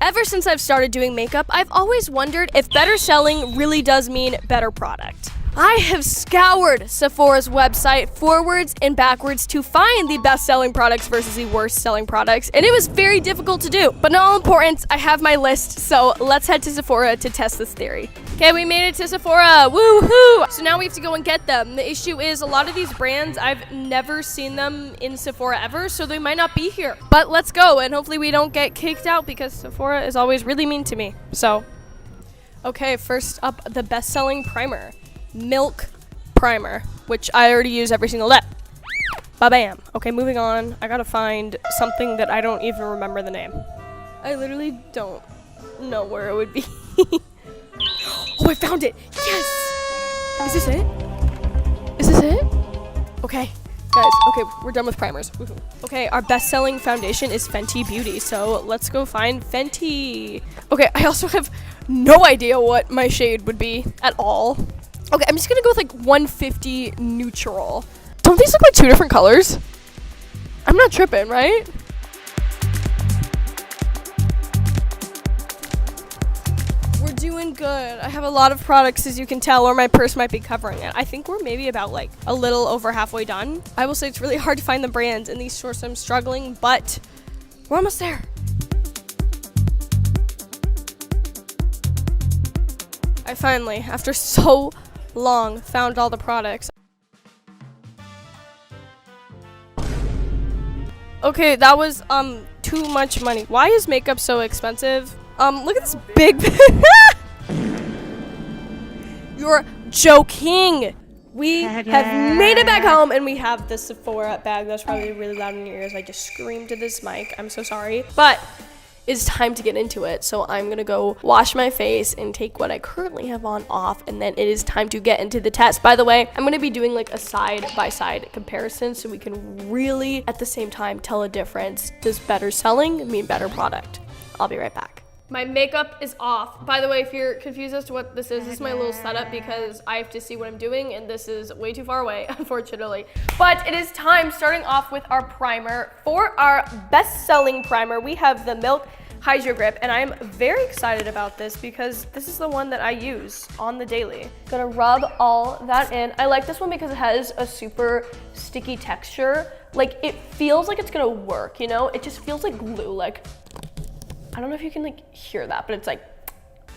Ever since I've started doing makeup, I've always wondered if better selling really does mean better product. I have scoured Sephora's website forwards and backwards to find the best-selling products versus the worst-selling products, and it was very difficult to do. But not all important, I have my list, so let's head to Sephora to test this theory. Okay, we made it to Sephora, woohoo! So now we have to go and get them. The issue is a lot of these brands, I've never seen them in Sephora ever, so they might not be here. But let's go, and hopefully we don't get kicked out because Sephora is always really mean to me. So, okay, first up, the best-selling primer. Milk primer, which I already use every single day. Ba-bam. Okay, moving on. I gotta find something that I don't even remember the name. I literally don't know where it would be. Oh, I found it! Yes! Is this it? Is this it? Okay, guys, okay, we're done with primers. Woohoo. Okay, our best-selling foundation is Fenty Beauty, so let's go find Fenty. Okay, I also have no idea what my shade would be at all. Okay, I'm just gonna go with like 150 neutral. Don't these look like two different colors? I'm not tripping, right? We're doing good. I have a lot of products, as you can tell, or my purse might be covering it. I think we're maybe about like a little over halfway done. I will say it's really hard to find the brands in these stores, so I'm struggling, but we're almost there. I finally, after so long, found all the products. Okay, that was too much money. Why is makeup so expensive? Look at this big You're joking. We have made it back home and we have the Sephora bag. That's probably really loud in your ears. I just screamed to this mic. I'm so sorry. But it's time to get into it. So I'm gonna go wash my face and take what I currently have on off, and then it is time to get into the test. By the way, I'm gonna be doing like a side-by-side comparison so we can really at the same time tell a difference. Does better selling mean better product? I'll be right back. My makeup is off. By the way, if you're confused as to what this is my little setup because I have to see what I'm doing and this is way too far away, unfortunately. But it is time, starting off with our primer. For our best-selling primer, we have the Milk Hydro Grip, and I'm very excited about this because this is the one that I use on the daily. Gonna rub all that in. I like this one because it has a super sticky texture. Like, it feels like it's gonna work, you know? It just feels like glue, like, I don't know if you can like hear that, but it's like.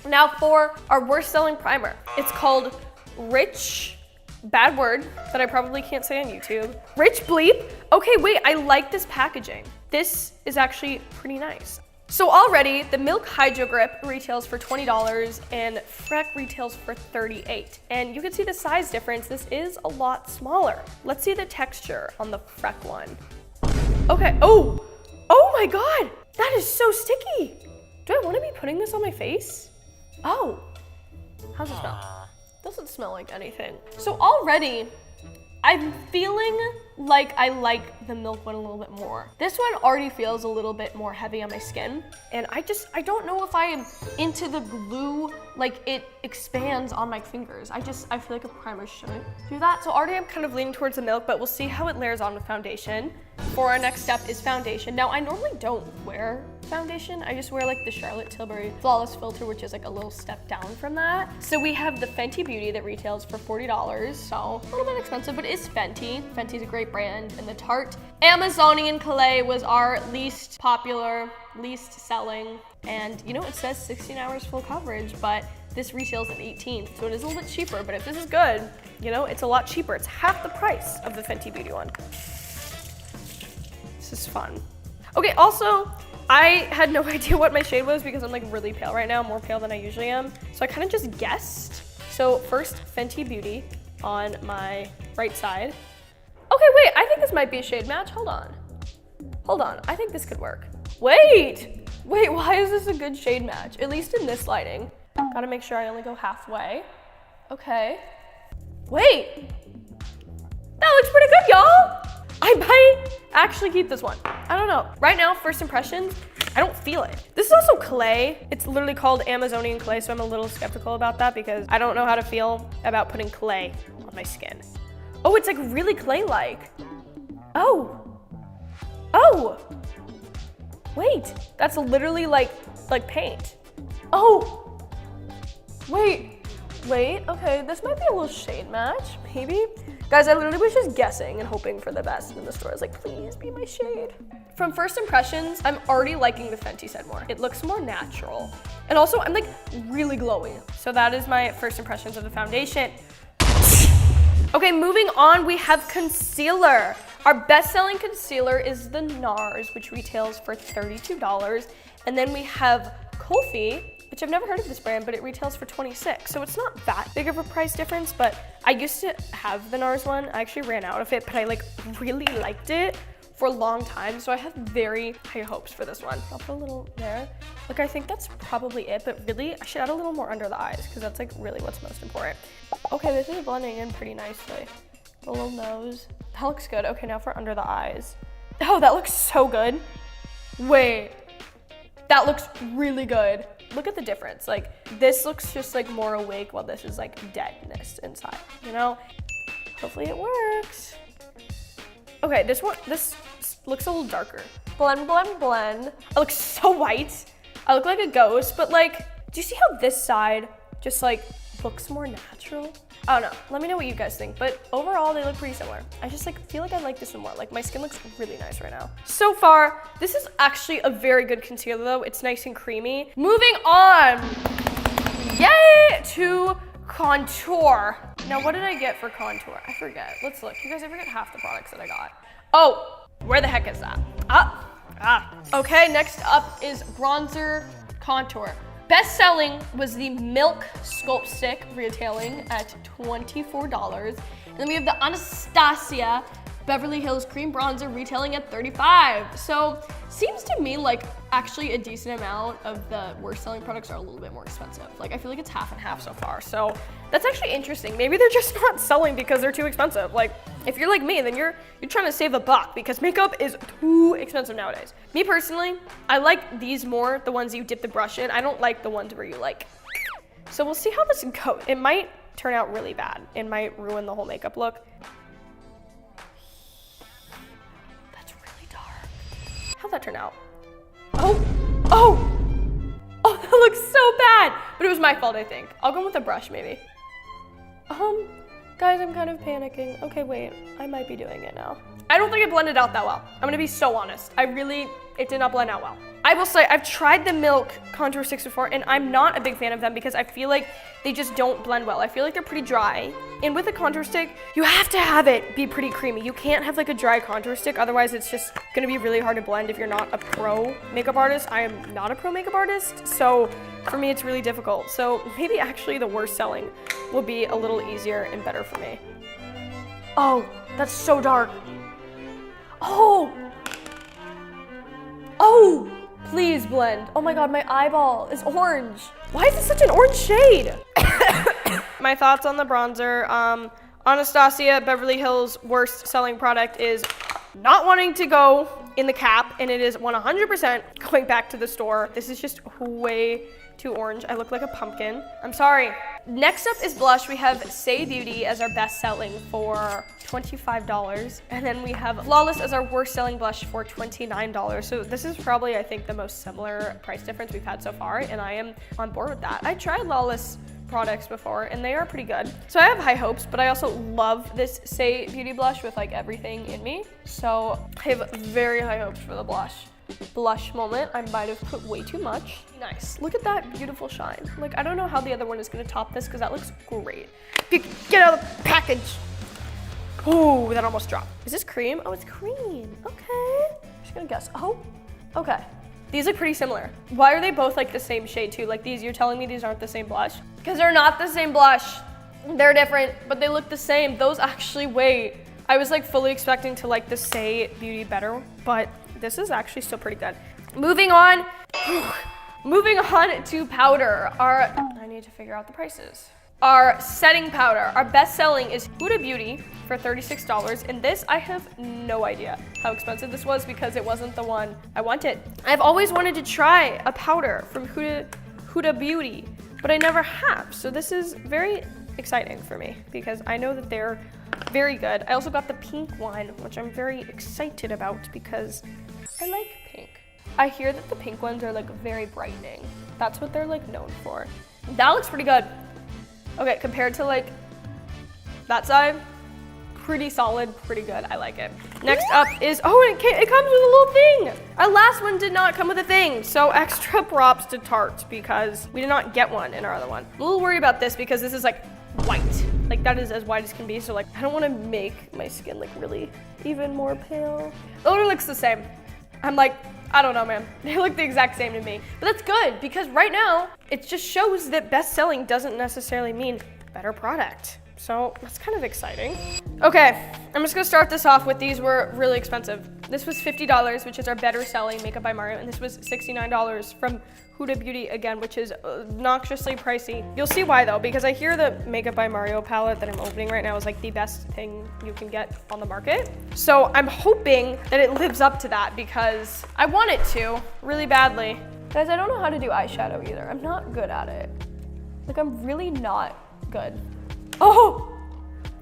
Now for our worst selling primer. It's called Rich, bad word that I probably can't say on YouTube. Rich Bleep. Okay, wait, I like this packaging. This is actually pretty nice. So already the Milk Hydro Grip retails for $20 and Freck retails for $38. And you can see the size difference. This is a lot smaller. Let's see the texture on the Freck one. Okay, oh my God. That is so sticky. Do I want to be putting this on my face? Oh, how's it smell? Doesn't smell like anything. So already, I'm feeling like I like the Milk one a little bit more. This one already feels a little bit more heavy on my skin. And I don't know if I am into the glue, like it expands on my fingers. I feel like a primer shouldn't do that. So already I'm kind of leaning towards the Milk, but we'll see how it layers on with foundation. For our next step is foundation. Now I normally don't wear foundation. I just wear like the Charlotte Tilbury Flawless Filter, which is like a little step down from that. So we have the Fenty Beauty that retails for $40. So a little bit expensive, but it is Fenty. Fenty's a great brand. And the Tarte Amazonian Clay was our least popular, least selling. And you know, it says 16 hours full coverage, but this retails at 18, so it is a little bit cheaper. But if this is good, you know, it's a lot cheaper. It's half the price of the Fenty Beauty one. This is fun. Okay, also, I had no idea what my shade was because I'm like really pale right now, more pale than I usually am. So I kind of just guessed. So first, Fenty Beauty on my right side. Okay, wait, I think this might be a shade match. Hold on, I think this could work. Wait, why is this a good shade match? At least in this lighting. Gotta make sure I only go halfway. Okay. Wait, that looks pretty good, y'all. I might actually keep this one. I don't know. Right now, first impressions, I don't feel it. This is also clay. It's literally called Amazonian clay, so I'm a little skeptical about that because I don't know how to feel about putting clay on my skin. Oh, it's like really clay-like. Oh. Wait, that's literally like paint. Oh, wait, okay, this might be a little shade match, maybe. Guys, I literally was just guessing and hoping for the best in the store. I was like, please be my shade. From first impressions, I'm already liking the Fenty Scent more. It looks more natural. And also, I'm like really glowy. So that is my first impressions of the foundation. Okay, moving on, we have concealer. Our best-selling concealer is the NARS, which retails for $32. And then we have Kulfi, which I've never heard of this brand, but it retails for $26. So it's not that big of a price difference, but I used to have the NARS one. I actually ran out of it, but I like really liked it for a long time. So I have very high hopes for this one. I'll put a little there. Look, I think that's probably it, but really I should add a little more under the eyes because that's like really what's most important. Okay, this is blending in pretty nicely. A little nose. That looks good. Okay, now for under the eyes. Oh, that looks so good. Wait, that looks really good. Look at the difference. Like this looks just like more awake while this is like deadness inside, you know? Hopefully it works. Okay, this looks a little darker. Blend, blend, blend. I look so white. I look like a ghost, but like, do you see how this side just like looks more natural? I don't know, let me know what you guys think, but overall they look pretty similar. I just like feel like I like this one more. Like my skin looks really nice right now. So far, this is actually a very good concealer though. It's nice and creamy. Moving on, yay, to contour. Now what did I get for contour? I forget, let's look. You guys, I forget half the products that I got. Oh, where the heck is that? Okay, next up is bronzer contour. Best selling was the Milk Sculpt Stick, retailing at $24. And then we have the Anastasia Beverly Hills Cream Bronzer, retailing at $35. So seems to me like actually a decent amount of the worst selling products are a little bit more expensive. Like I feel like it's half and half so far. So that's actually interesting. Maybe they're just not selling because they're too expensive. Like if you're like me, then you're trying to save a buck because makeup is too expensive nowadays. Me personally, I like these more, the ones you dip the brush in. I don't like the ones where you like. So we'll see how this goes. It might turn out really bad. It might ruin the whole makeup look. That's really dark. How'd that turn out? Oh, that looks so bad. But it was my fault, I think. I'll go with a brush maybe. Guys, I'm kind of panicking. Okay, wait, I might be doing it now. I don't think it blended out that well. I'm gonna be so honest. It did not blend out well. I will say, I've tried the Milk Contour Sticks before, and I'm not a big fan of them because I feel like they just don't blend well. I feel like they're pretty dry. And with a contour stick, you have to have it be pretty creamy. You can't have like a dry contour stick, otherwise it's just gonna be really hard to blend if you're not a pro makeup artist. I am not a pro makeup artist, so for me it's really difficult. So maybe actually the worst selling will be a little easier and better for me. Oh, that's so dark. Oh, please blend. Oh my God, my eyeball is orange. Why is it such an orange shade? My thoughts on the bronzer. Anastasia Beverly Hills' worst selling product is not wanting to go in the cap, and it is 100% going back to the store. This is just way too orange. I look like a pumpkin. I'm sorry. Next up is blush. We have Say Beauty as our best selling for $25. And then we have Flawless as our worst selling blush for $29. So this is probably, I think, the most similar price difference we've had so far, and I am on board with that. I tried Flawless products before and they are pretty good. So I have high hopes, but I also love this Say Beauty blush with like everything in me. So I have very high hopes for the blush moment. I might have put way too much. Nice. Look at that beautiful shine. Like, I don't know how the other one is gonna top this because that looks great. Get out of the package. Oh, that almost dropped. Is this cream? Oh, it's cream. Okay. I'm just gonna guess. Oh, okay. These look pretty similar. Why are they both like the same shade too? Like these, you're telling me these aren't the same blush? Because they're not the same blush. They're different, but they look the same. Those actually, wait. I was like fully expecting to like the Say Beauty better, but this is actually still pretty good. Moving on. Moving on to powder. I need to figure out the prices. Our setting powder, our best selling is Huda Beauty for $36. And this, I have no idea how expensive this was because it wasn't the one I wanted. I've always wanted to try a powder from Huda Beauty, but I never have. So this is very exciting for me because I know that they're very good. I also got the pink one, which I'm very excited about because I like pink. I hear that the pink ones are like very brightening. That's what they're like known for. That looks pretty good. Okay, compared to like that side, pretty solid, pretty good. I like it. Next up is, oh, it comes with a little thing. Our last one did not come with a thing. So extra props to Tarte because we did not get one in our other one. I'm a little worried about this because this is like white. Like that is as white as can be. So like, I don't want to make my skin like really even more pale. The odor looks the same. I'm like, I don't know, man. They look the exact same to me. But that's good because right now, it just shows that best selling doesn't necessarily mean better product. So that's kind of exciting. Okay, I'm just gonna start this off with these were really expensive. This was $50, which is our better selling Makeup by Mario, and this was $69 from Huda Beauty again, which is obnoxiously pricey. You'll see why though, because I hear the Makeup by Mario palette that I'm opening right now is like the best thing you can get on the market. So I'm hoping that it lives up to that because I want it to really badly. Guys, I don't know how to do eyeshadow either. I'm not good at it. Like I'm really not good. Oh,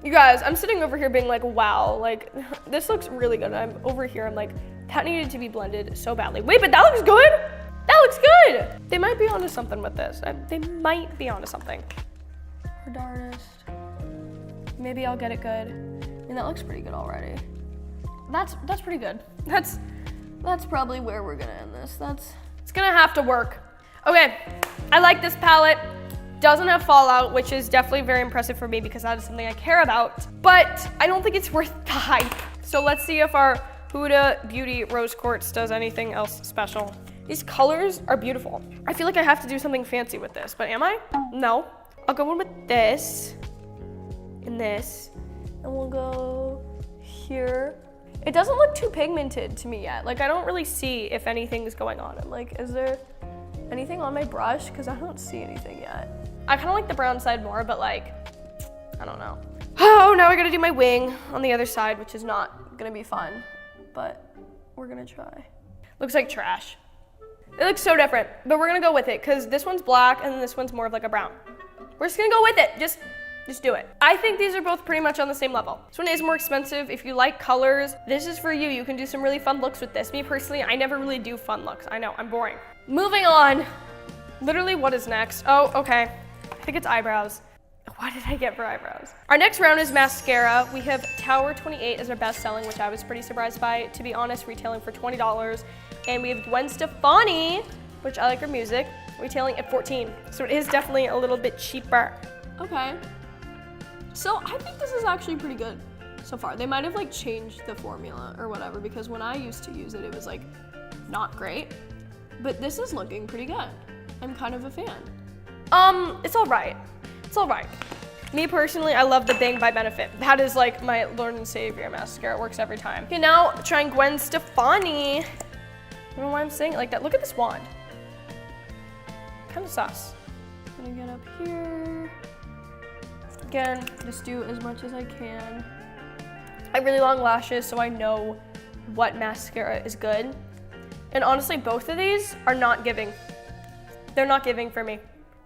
you guys, I'm sitting over here being like, wow, like this looks really good. I'm over here, I'm like, that needed to be blended so badly. Wait, but that looks good. That looks good. They might be onto something with this. They might be onto something. Hard artist. Maybe I'll get it good. I mean, that looks pretty good already. That's pretty good. That's probably where we're gonna end this. It's gonna have to work. Okay, I like this palette. Doesn't have fallout, which is definitely very impressive for me because that is something I care about, but I don't think it's worth the hype. So let's see if our Huda Beauty Rose Quartz does anything else special. These colors are beautiful. I feel like I have to do something fancy with this, but am I? No. I'll go in with this and this, and we'll go here. It doesn't look too pigmented to me yet. Like I don't really see if anything's going on. I'm like, is there anything on my brush? Because I don't see anything yet. I kind of like the brown side more, but like, I don't know. Oh, now I gotta do my wing on the other side, which is not gonna be fun, but we're gonna try. Looks like trash. It looks so different, but we're gonna go with it because this one's black and this one's more of like a brown. We're just gonna go with it. Just do it. I think these are both pretty much on the same level. This one is more expensive. If you like colors, this is for you. You can do some really fun looks with this. Me personally, I never really do fun looks. I know, I'm boring. Moving on. Literally, what is next? Oh, okay. I think it's eyebrows. What did I get for eyebrows? Our next round is mascara. We have Tower 28 as our best selling, which I was pretty surprised by, to be honest, retailing for $20. And we have Gwen Stefani, which I like her music, retailing at $14. So it is definitely a little bit cheaper. Okay. So I think this is actually pretty good so far. They might have like changed the formula or whatever because when I used to use it, it was like not great. But this is looking pretty good. I'm kind of a fan. It's all right. It's all right. Me personally, I love the Bang by Benefit. That is like my Lord and Savior mascara. It works every time. Okay, now trying Gwen Stefani. I don't know why I'm saying it like that. Look at this wand. Kind of sus. I'm gonna get up here. Again, just do as much as I can. I have really long lashes, so I know what mascara is good. And honestly, both of these are not giving. They're not giving for me.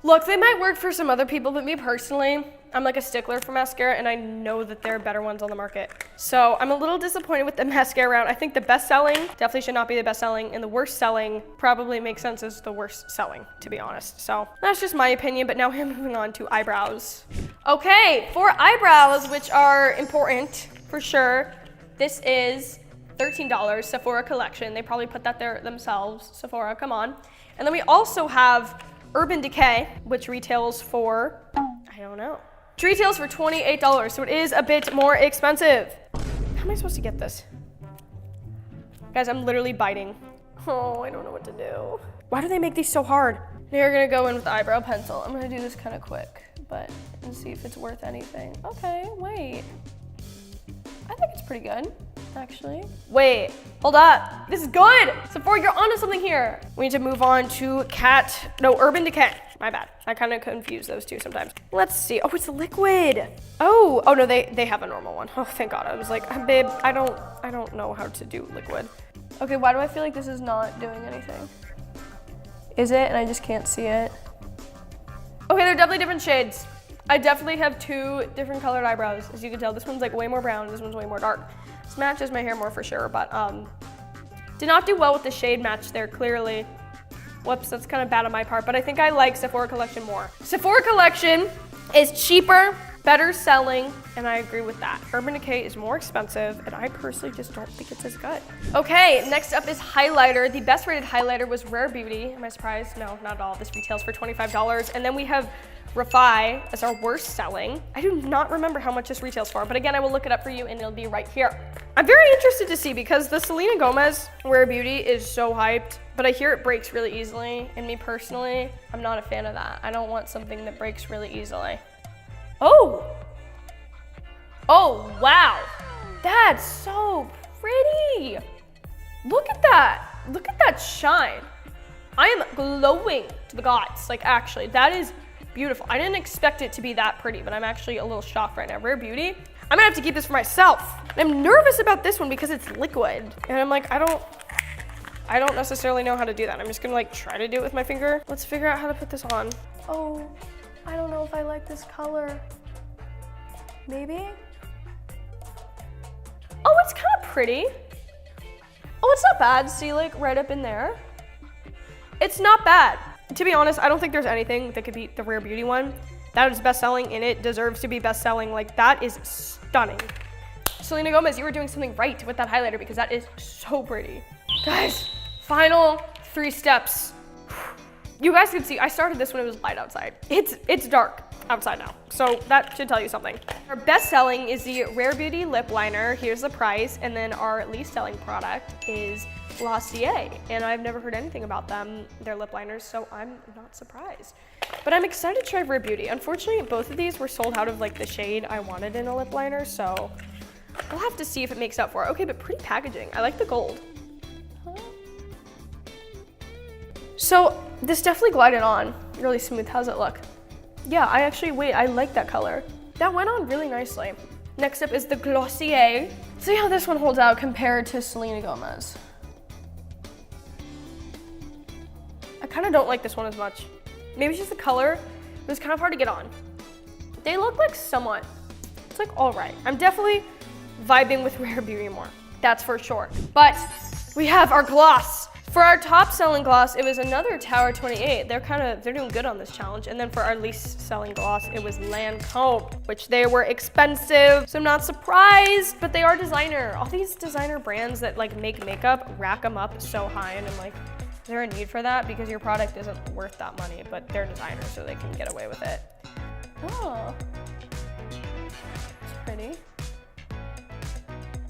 Look, they might work for some other people, but me personally, I'm like a stickler for mascara and I know that there are better ones on the market. So I'm a little disappointed with the mascara round. I think the best selling definitely should not be the best selling and the worst selling probably makes sense as the worst selling, to be honest. So that's just my opinion, but now we're moving on to eyebrows. Okay, for eyebrows, which are important for sure, this is $13, Sephora collection. They probably put that there themselves. Sephora, come on. And then we also have Urban Decay, which retails for, I don't know. It retails for $28, so it is a bit more expensive. How am I supposed to get this? Guys, I'm literally biting. Oh, I don't know what to do. Why do they make these so hard? We're gonna go in with the eyebrow pencil. I'm gonna do this kind of quick, but and see if it's worth anything. Okay, wait. I think it's pretty good, actually. Wait, hold up. This is good. Sephora, you're onto something here. We need to move on to Urban Decay. My bad. I kind of confuse those two sometimes. Let's see. Oh, it's a liquid. Oh no, they have a normal one. Oh, thank God. I was like, babe, I don't know how to do liquid. Okay, why do I feel like this is not doing anything? Is it? And I just can't see it. Okay, they're definitely different shades. I definitely have two different colored eyebrows. As you can tell, this one's like way more brown, this one's way more dark. This matches my hair more for sure, but Did not do well with the shade match there, clearly. Whoops, that's kind of bad on my part, but I think I like Sephora Collection more. Sephora Collection is cheaper, better selling, and I agree with that. Urban Decay is more expensive, and I personally just don't think it's as good. Okay, next up is highlighter. The best rated highlighter was Rare Beauty. Am I surprised? No, not at all. This retails for $25. And then we have Refi as our worst selling. I do not remember how much this retails for, but again, I will look it up for you and it'll be right here. I'm very interested to see because the Selena Gomez Rare Beauty is so hyped, but I hear it breaks really easily. And me personally, I'm not a fan of that. I don't want something that breaks really easily. Oh, wow. That's so pretty. Look at that. Look at that shine. I am glowing to the gods. Like actually, that is beautiful. I didn't expect it to be that pretty, but I'm actually a little shocked right now. Rare Beauty. I'm gonna have to keep this for myself. I'm nervous about this one because it's liquid. And I'm like, I don't necessarily know how to do that. I'm just gonna like try to do it with my finger. Let's figure out how to put this on. Oh, I don't know if I like this color. Maybe? Oh, it's kind of pretty. Oh, it's not bad. See, like right up in there. It's not bad. To be honest, I don't think there's anything that could beat the Rare Beauty one. That is best selling and it deserves to be best selling. Like that is stunning. Selena Gomez, you were doing something right with that highlighter because that is so pretty. Guys, final 3 steps. You guys can see, I started this when it was light outside. It's dark outside now, so that should tell you something. Our best selling is the Rare Beauty lip liner. Here's the price, and then our least selling product is Glossier, and I've never heard anything about them, their lip liners, so I'm not surprised. But I'm excited to try Rare Beauty. Unfortunately, both of these were sold out of like the shade I wanted in a lip liner, so we'll have to see if it makes up for it. Okay, but pretty packaging. I like the gold. So this definitely glided on really smooth. How's it look? Yeah, I like that color. That went on really nicely. Next up is the Glossier. See how this one holds out compared to Selena Gomez. I kind of don't like this one as much. Maybe it's just the color. It was kind of hard to get on. They look like somewhat, it's like all right. I'm definitely vibing with Rare Beauty more. That's for sure. But we have our gloss. For our top selling gloss, it was another Tower 28. They're doing good on this challenge. And then for our least selling gloss, it was Lancome, which they were expensive. So I'm not surprised, but they are designer. All these designer brands that like make makeup rack them up so high. And I'm like, is there a need for that? Because your product isn't worth that money, but they're designers so they can get away with it. Oh, it's pretty.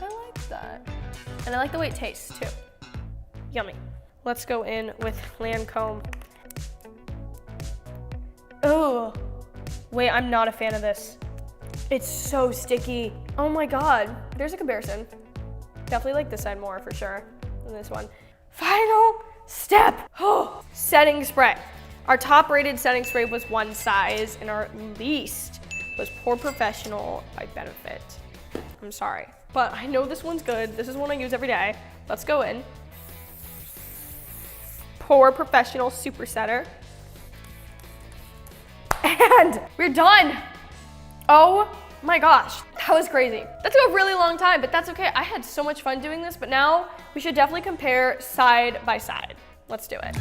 I like that. And I like the way it tastes too. Yummy. Let's go in with Lancome. Oh, wait, I'm not a fan of this. It's so sticky. Oh my God, there's a comparison. Definitely like this side more for sure than this one. Final step. Oh, setting spray. Our top rated setting spray was one size and our least was Pore Professional by Benefit. I'm sorry, but I know this one's good. This is one I use every day. Let's go in. Pore Professional Super Setter. And we're done. Oh my gosh, that was crazy. That took a really long time, but that's okay. I had so much fun doing this, but now we should definitely compare side by side. Let's do it.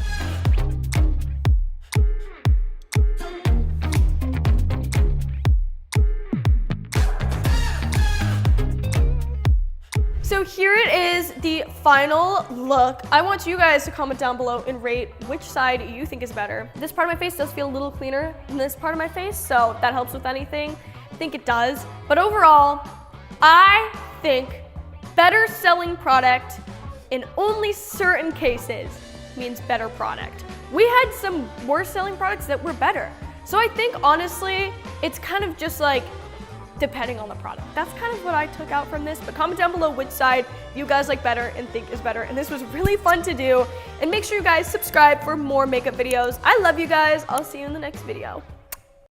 So here it is, the final look. I want you guys to comment down below and rate which side you think is better. This part of my face does feel a little cleaner than this part of my face, so if that helps with anything, I think it does. But overall, I think better selling product in only certain cases means better product. We had some worse selling products that were better. So I think honestly, it's kind of just like, depending on the product. That's kind of what I took out from this, but comment down below which side you guys like better and think is better. And this was really fun to do. And make sure you guys subscribe for more makeup videos. I love you guys. I'll see you in the next video.